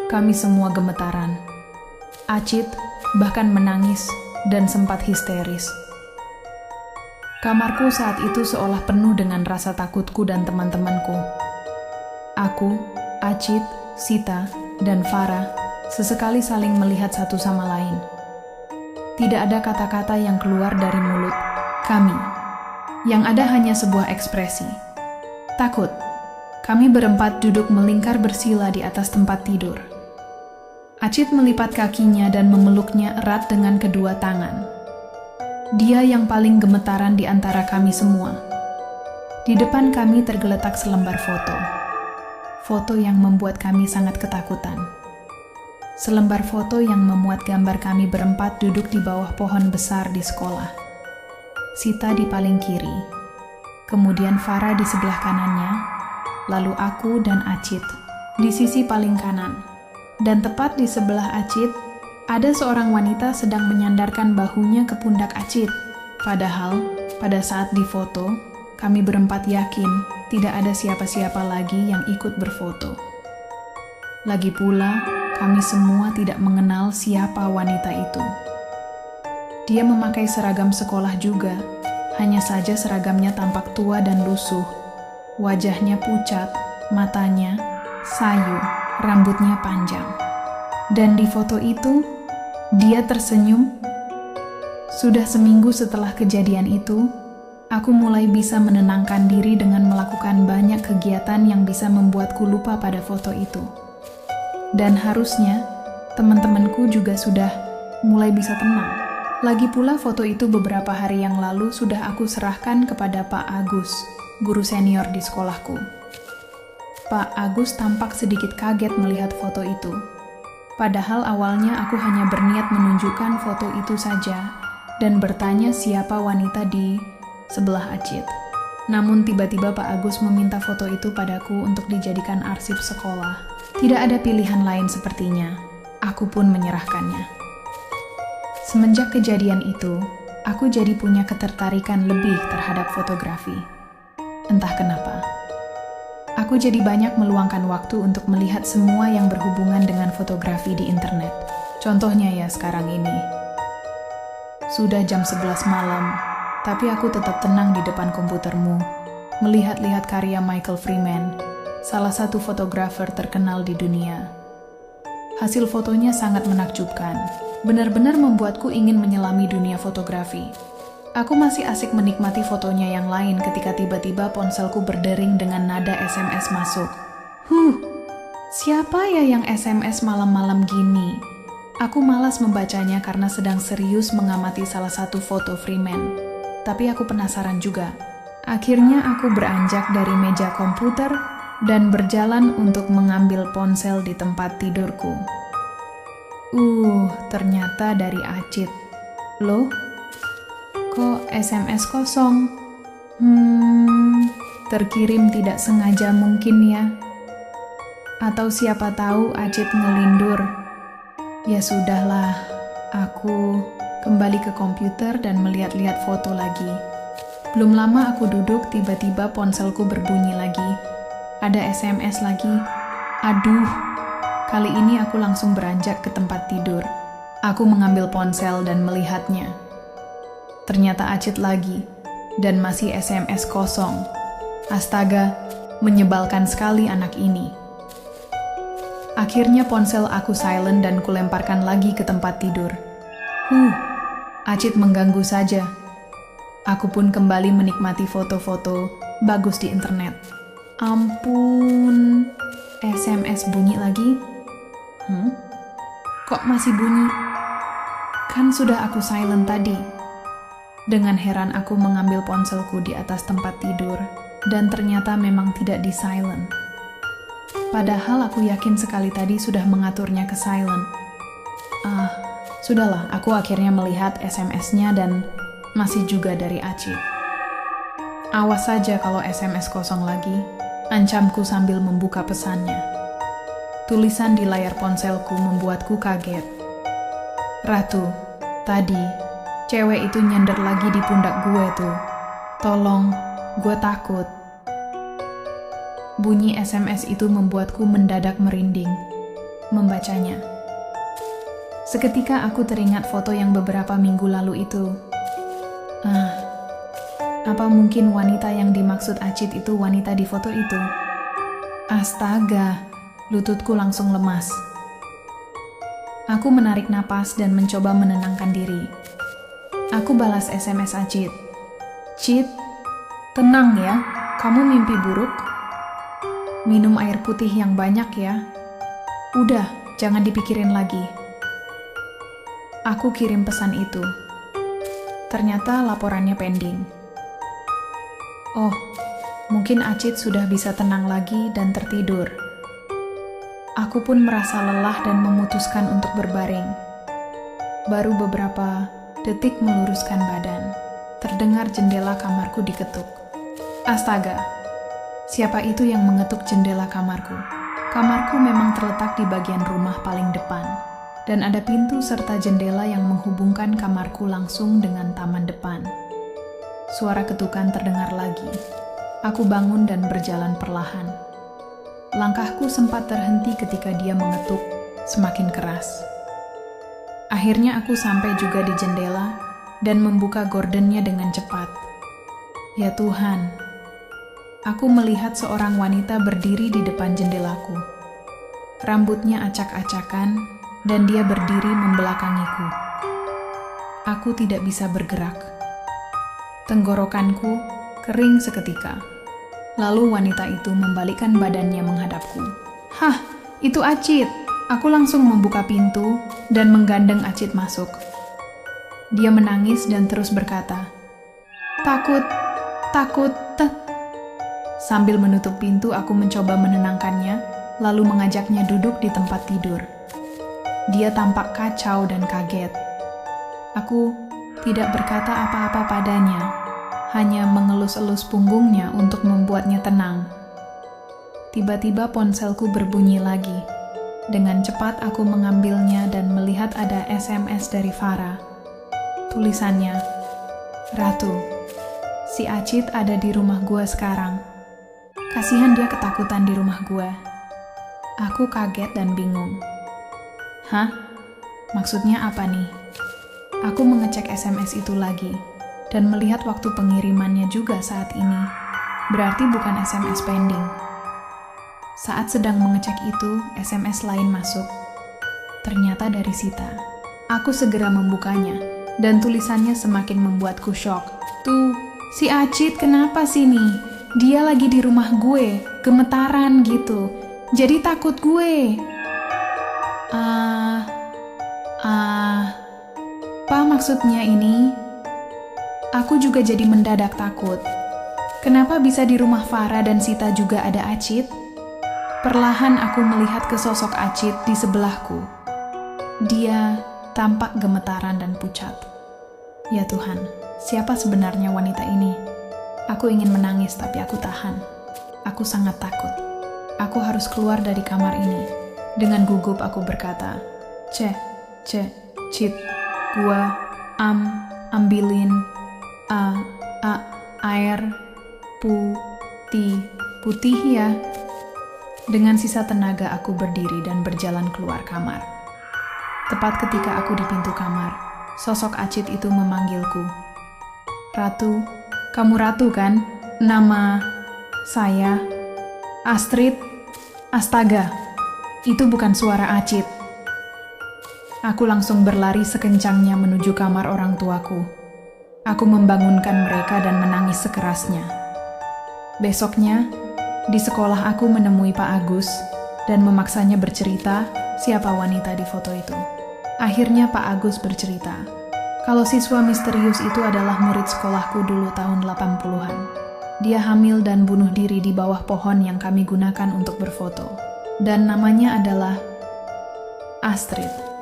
Kami semua gemetaran. Acit bahkan menangis dan sempat histeris. Kamarku saat itu seolah penuh dengan rasa takutku dan teman-temanku. Aku, Acit, Sita, dan Farah sesekali saling melihat satu sama lain. Tidak ada kata-kata yang keluar dari mulut kami. Yang ada hanya sebuah ekspresi. Takut. Kami berempat duduk melingkar bersila di atas tempat tidur. Acit melipat kakinya dan memeluknya erat dengan kedua tangan. Dia yang paling gemetaran di antara kami semua. Di depan kami tergeletak selembar foto. Foto yang membuat kami sangat ketakutan. Selembar foto yang memuat gambar kami berempat duduk di bawah pohon besar di sekolah. Sita di paling kiri, kemudian Farah di sebelah kanannya, lalu aku dan Acit di sisi paling kanan. Dan tepat di sebelah Acit, ada seorang wanita sedang menyandarkan bahunya ke pundak Acit. Padahal, pada saat difoto, kami berempat yakin tidak ada siapa-siapa lagi yang ikut berfoto. Lagi pula, kami semua tidak mengenal siapa wanita itu. Dia memakai seragam sekolah juga, hanya saja seragamnya tampak tua dan lusuh. Wajahnya pucat, matanya sayu, rambutnya panjang. Dan di foto itu, dia tersenyum. Sudah seminggu setelah kejadian itu, aku mulai bisa menenangkan diri dengan melakukan banyak kegiatan yang bisa membuatku lupa pada foto itu. Dan harusnya, teman-temanku juga sudah mulai bisa tenang. Lagi pula foto itu beberapa hari yang lalu sudah aku serahkan kepada Pak Agus, guru senior di sekolahku. Pak Agus tampak sedikit kaget melihat foto itu. Padahal awalnya aku hanya berniat menunjukkan foto itu saja dan bertanya siapa wanita di sebelah Acit. Namun tiba-tiba Pak Agus meminta foto itu padaku untuk dijadikan arsip sekolah. Tidak ada pilihan lain sepertinya. Aku pun menyerahkannya. Semenjak kejadian itu, aku jadi punya ketertarikan lebih terhadap fotografi. Entah kenapa. Aku jadi banyak meluangkan waktu untuk melihat semua yang berhubungan dengan fotografi di internet. Contohnya ya sekarang ini. Sudah jam 11 malam, tapi aku tetap tenang di depan komputermu, melihat-lihat karya Michael Freeman, salah satu fotografer terkenal di dunia. Hasil fotonya sangat menakjubkan, benar-benar membuatku ingin menyelami dunia fotografi. Aku masih asik menikmati fotonya yang lain ketika tiba-tiba ponselku berdering dengan nada SMS masuk. Siapa ya yang SMS malam-malam gini? Aku malas membacanya karena sedang serius mengamati salah satu foto Freeman. Tapi aku penasaran juga. Akhirnya aku beranjak dari meja komputer dan berjalan untuk mengambil ponsel di tempat tidurku. Ternyata dari Acit. Loh? Kok SMS kosong? Terkirim tidak sengaja mungkin ya. Atau siapa tahu Acit ngelindur. Ya sudahlah, aku kembali ke komputer dan melihat-lihat foto lagi. Belum lama aku duduk, tiba-tiba ponselku berbunyi lagi. Ada SMS lagi. Aduh, kali ini aku langsung beranjak ke tempat tidur. Aku mengambil ponsel dan melihatnya. Ternyata Acit lagi, dan masih SMS kosong. Astaga, menyebalkan sekali anak ini. Akhirnya ponsel aku silent dan kulemparkan lagi ke tempat tidur. Acit mengganggu saja. Aku pun kembali menikmati foto-foto bagus di internet. Ampun, SMS bunyi lagi. Kok masih bunyi? Kan sudah aku silent tadi. Dengan heran aku mengambil ponselku di atas tempat tidur, dan ternyata memang tidak di silent. Padahal aku yakin sekali tadi sudah mengaturnya ke silent. Sudahlah, aku akhirnya melihat SMS-nya dan masih juga dari Acit. Awas saja kalau SMS kosong lagi, ancamku sambil membuka pesannya. Tulisan di layar ponselku membuatku kaget. Ratu, tadi cewek itu nyender lagi di pundak gue tuh. Tolong, gue takut. Bunyi SMS itu membuatku mendadak merinding. membacanya. Seketika aku teringat foto yang beberapa minggu lalu itu. Apa mungkin wanita yang dimaksud Acit itu wanita di foto itu? Astaga, lututku langsung lemas. Aku menarik napas dan mencoba menenangkan diri. Aku balas SMS Acit. Cit, tenang ya, kamu mimpi buruk? Minum air putih yang banyak ya. Udah, jangan dipikirin lagi. Aku kirim pesan itu. Ternyata laporannya pending. Oh, mungkin Acit sudah bisa tenang lagi dan tertidur. Aku pun merasa lelah dan memutuskan untuk berbaring. Baru beberapa detik meluruskan badan, terdengar jendela kamarku diketuk. Astaga, siapa itu yang mengetuk jendela kamarku? Kamarku memang terletak di bagian rumah paling depan, dan ada pintu serta jendela yang menghubungkan kamarku langsung dengan taman depan. Suara ketukan terdengar lagi. Aku bangun dan berjalan perlahan. Langkahku sempat terhenti ketika dia mengetuk semakin keras. Akhirnya aku sampai juga di jendela dan membuka gordennya dengan cepat. Ya Tuhan, aku melihat seorang wanita berdiri di depan jendelaku. Rambutnya acak-acakan dan dia berdiri membelakangiku. Aku tidak bisa bergerak. Tenggorokanku kering seketika. Lalu wanita itu membalikkan badannya menghadapku. Hah, itu Acit. Aku langsung membuka pintu dan menggandeng Acit masuk. Dia menangis dan terus berkata, Takut. Sambil menutup pintu, aku mencoba menenangkannya, lalu mengajaknya duduk di tempat tidur. Dia tampak kacau dan kaget. Aku tidak berkata apa-apa padanya, hanya mengelus-elus punggungnya untuk membuatnya tenang. Tiba-tiba ponselku berbunyi lagi. Dengan cepat aku mengambilnya dan melihat ada SMS dari Farah. Tulisannya, Ratu, si Acit ada di rumah gua sekarang. Kasihan dia ketakutan di rumah gua. Aku kaget dan bingung. Hah? Maksudnya apa nih? Aku mengecek SMS itu lagi dan melihat waktu pengirimannya juga saat ini. Berarti bukan SMS pending. Saat sedang mengecek itu, SMS lain masuk. Ternyata dari Sita. Aku segera membukanya, dan tulisannya semakin membuatku syok. Tuh, si Acit kenapa sih nih? Dia lagi di rumah gue, gemetaran gitu. Jadi takut gue. Apa maksudnya ini? Aku juga jadi mendadak takut. Kenapa bisa di rumah Farah dan Sita juga ada Acit? Perlahan aku melihat ke sosok Acit di sebelahku. Dia tampak gemetaran dan pucat. Ya Tuhan, siapa sebenarnya wanita ini? Aku ingin menangis tapi aku tahan. Aku sangat takut. Aku harus keluar dari kamar ini. Dengan gugup aku berkata, Cit, gua, ambilin air putih ya. Dengan sisa tenaga aku berdiri dan berjalan keluar kamar. Tepat ketika aku di pintu kamar, sosok Acit itu memanggilku. Ratu, kamu Ratu kan? Nama saya Astrid. Astaga, itu bukan suara Acit. Aku langsung berlari sekencangnya menuju kamar orang tuaku. Aku membangunkan mereka dan menangis sekerasnya. Besoknya, di sekolah aku menemui Pak Agus dan memaksanya bercerita siapa wanita di foto itu. Akhirnya Pak Agus bercerita, kalau siswa misterius itu adalah murid sekolahku dulu tahun 80-an. Dia hamil dan bunuh diri di bawah pohon yang kami gunakan untuk berfoto. Dan namanya adalah Astrid.